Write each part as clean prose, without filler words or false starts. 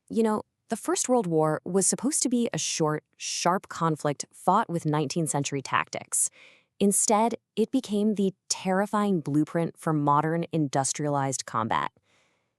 The First World War was supposed to be a short, sharp conflict fought with 19th century tactics. Instead, it became the terrifying blueprint for modern industrialized combat.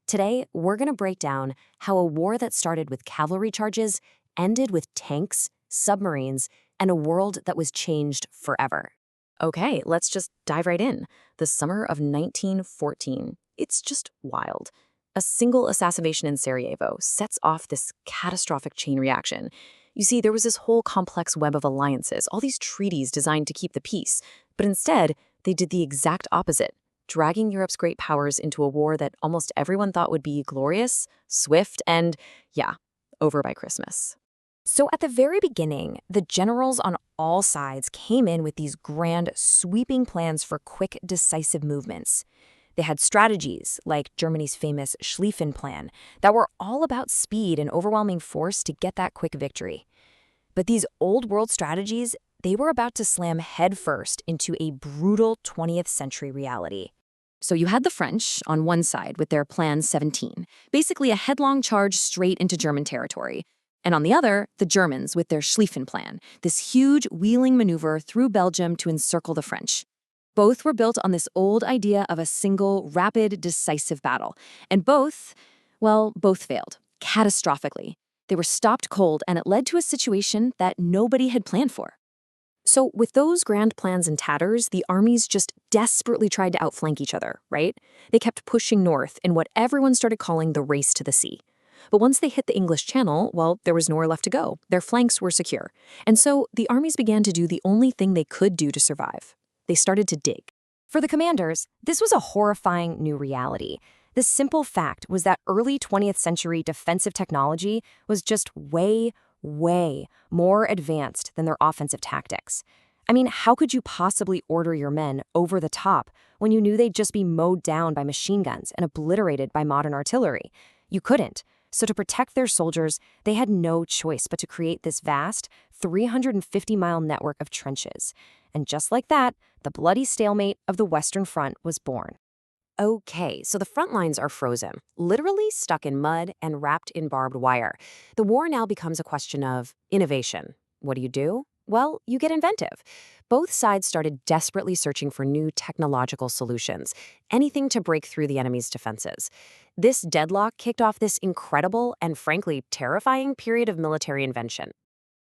Today, we're going to break down how a war that started with cavalry charges ended with tanks, submarines, and a world that was changed forever. Okay, let's just dive right in. The summer of 1914. It's just wild. A single assassination in Sarajevo sets off this catastrophic chain reaction. You see, there was this whole complex web of alliances, all these treaties designed to keep the peace. But instead, they did the exact opposite, dragging Europe's great powers into a war that almost everyone thought would be glorious, swift, and, yeah, over by Christmas. So at the very beginning, the generals on all sides came in with these grand, sweeping plans for quick, decisive movements. They had strategies, like Germany's famous Schlieffen Plan, that were all about speed and overwhelming force to get that quick victory. But these old-world strategies, they were about to slam headfirst into a brutal 20th century reality. So you had the French on one side with their Plan 17, basically a headlong charge straight into German territory. And on the other, the Germans with their Schlieffen Plan, this huge wheeling maneuver through Belgium to encircle the French. Both were built on this old idea of a single, rapid, decisive battle. And both failed, catastrophically. They were stopped cold, and it led to a situation that nobody had planned for. So with those grand plans in tatters, the armies just desperately tried to outflank each other, right? They kept pushing north in what everyone started calling the race to the sea. But once they hit the English Channel, well, there was nowhere left to go. Their flanks were secure. And so the armies began to do the only thing they could do to survive. They started to dig. For the commanders, this was a horrifying new reality. The simple fact was that early 20th century defensive technology was just way more advanced than their offensive tactics. I mean, how could you possibly order your men over the top when you knew they'd just be mowed down by machine guns and obliterated by modern artillery? You couldn't. So to protect their soldiers, they had no choice but to create this vast, 350-mile network of trenches. And just like that, the bloody stalemate of the Western Front was born. Okay, so the front lines are frozen, literally stuck in mud and wrapped in barbed wire. The war now becomes a question of innovation. What do? Well, you get inventive. Both sides started desperately searching for new technological solutions, anything to break through the enemy's defenses. This deadlock kicked off this incredible and frankly terrifying period of military invention.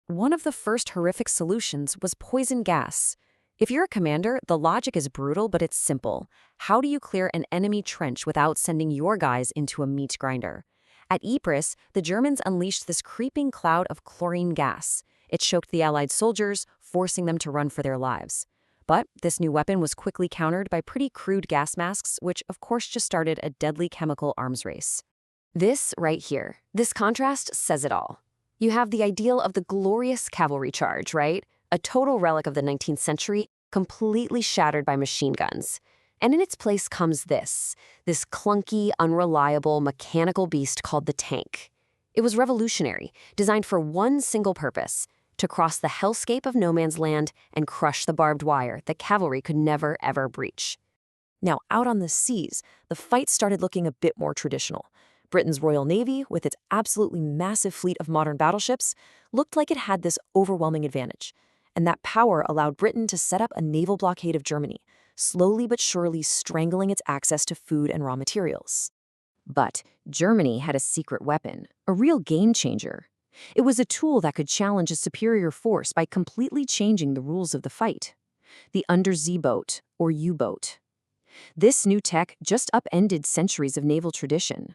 One of the first horrific solutions was poison gas. If you're a commander, the logic is brutal, but it's simple. How do you clear an enemy trench without sending your guys into a meat grinder? At Ypres, the Germans unleashed this creeping cloud of chlorine gas. It choked the Allied soldiers, forcing them to run for their lives. But this new weapon was quickly countered by pretty crude gas masks, which of course just started a deadly chemical arms race. This right here, this contrast says it all. You have the ideal of the glorious cavalry charge, right? A total relic of the 19th century, completely shattered by machine guns. And in its place comes this clunky, unreliable, mechanical beast called the tank. It was revolutionary, designed for one single purpose: to cross the hellscape of no man's land and crush the barbed wire that cavalry could never, ever breach. Now, out on the seas, the fight started looking a bit more traditional. Britain's Royal Navy, with its absolutely massive fleet of modern battleships, looked like it had this overwhelming advantage. And that power allowed Britain to set up a naval blockade of Germany, slowly but surely strangling its access to food and raw materials. But Germany had a secret weapon, a real game changer. It was a tool that could challenge a superior force by completely changing the rules of the fight. The undersea boat, or U-boat. This new tech just upended centuries of naval tradition.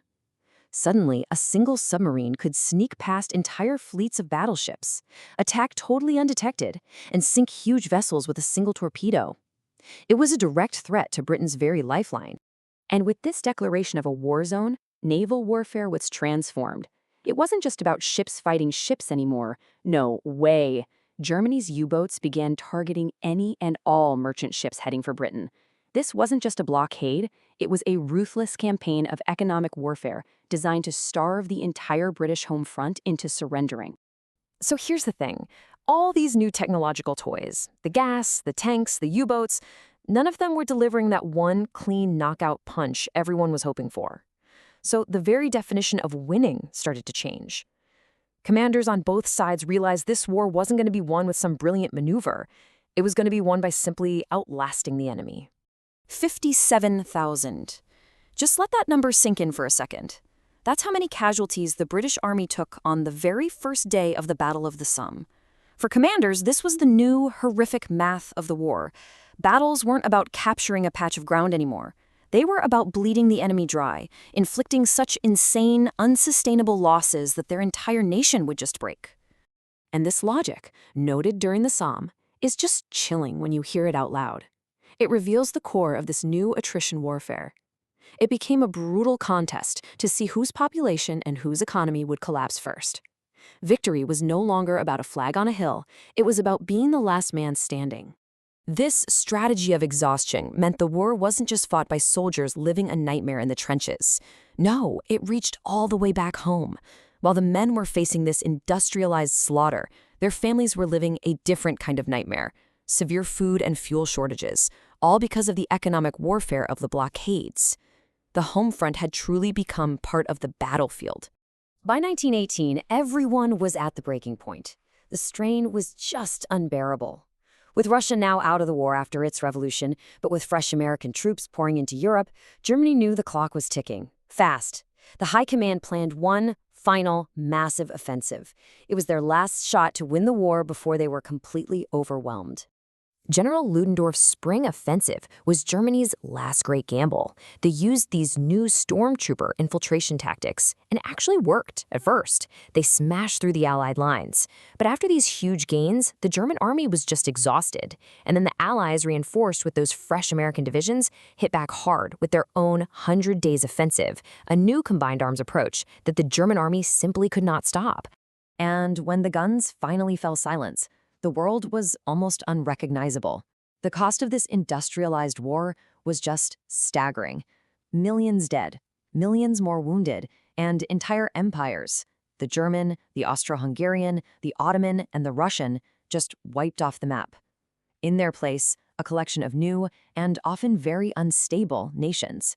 Suddenly, a single submarine could sneak past entire fleets of battleships, attack totally undetected, and sink huge vessels with a single torpedo. It was a direct threat to Britain's very lifeline. And with this declaration of a war zone, naval warfare was transformed. It wasn't just about ships fighting ships anymore. No way. Germany's U-boats began targeting any and all merchant ships heading for Britain. This wasn't just a blockade, it was a ruthless campaign of economic warfare designed to starve the entire British home front into surrendering. So here's the thing. All these new technological toys, the gas, the tanks, the U-boats, none of them were delivering that one clean knockout punch everyone was hoping for. So the very definition of winning started to change. Commanders on both sides realized this war wasn't going to be won with some brilliant maneuver. It was going to be won by simply outlasting the enemy. 57,000. Just let that number sink in for a second. That's how many casualties the British Army took on the very first day of the Battle of the Somme. For commanders, this was the new, horrific math of the war. Battles weren't about capturing a patch of ground anymore. They were about bleeding the enemy dry, inflicting such insane, unsustainable losses that their entire nation would just break. And this logic, noted during the Somme, is just chilling when you hear it out loud. It reveals the core of this new attrition warfare. It became a brutal contest to see whose population and whose economy would collapse first. Victory was no longer about a flag on a hill, it was about being the last man standing. This strategy of exhaustion meant the war wasn't just fought by soldiers living a nightmare in the trenches. No, it reached all the way back home. While the men were facing this industrialized slaughter, their families were living a different kind of nightmare. Severe food and fuel shortages, all because of the economic warfare of the blockades. The home front had truly become part of the battlefield. By 1918, everyone was at the breaking point. The strain was just unbearable. With Russia now out of the war after its revolution, but with fresh American troops pouring into Europe, Germany knew the clock was ticking. Fast. The High Command planned one final, massive offensive. It was their last shot to win the war before they were completely overwhelmed. General Ludendorff's spring offensive was Germany's last great gamble. They used these new stormtrooper infiltration tactics, and it actually worked at first. They smashed through the Allied lines. But after these huge gains, the German army was just exhausted. And then the Allies, reinforced with those fresh American divisions, hit back hard with their own 100 Days Offensive, a new combined arms approach that the German army simply could not stop. And when the guns finally fell silent, the world was almost unrecognizable. The cost of this industrialized war was just staggering. Millions dead, millions more wounded, and entire empires, the German, the Austro-Hungarian, the Ottoman, and the Russian, just wiped off the map. In their place, a collection of new and often very unstable nations.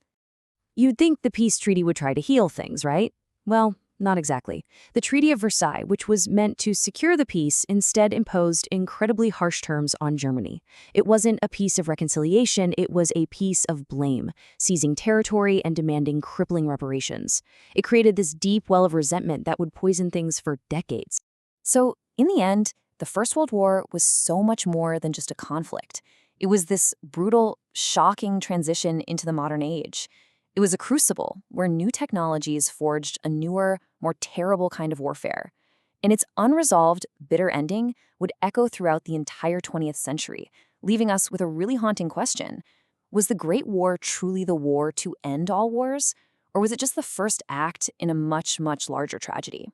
You'd think the peace treaty would try to heal things, right? Well, not exactly. The Treaty of Versailles, which was meant to secure the peace, instead imposed incredibly harsh terms on Germany. It wasn't a peace of reconciliation, it was a peace of blame, seizing territory and demanding crippling reparations. It created this deep well of resentment that would poison things for decades. So, in the end, the First World War was so much more than just a conflict. It was this brutal, shocking transition into the modern age. It was a crucible where new technologies forged a newer, more terrible kind of warfare. And its unresolved, bitter ending would echo throughout the entire 20th century, leaving us with a really haunting question. Was the Great War truly the war to end all wars? Or was it just the first act in a much, much larger tragedy?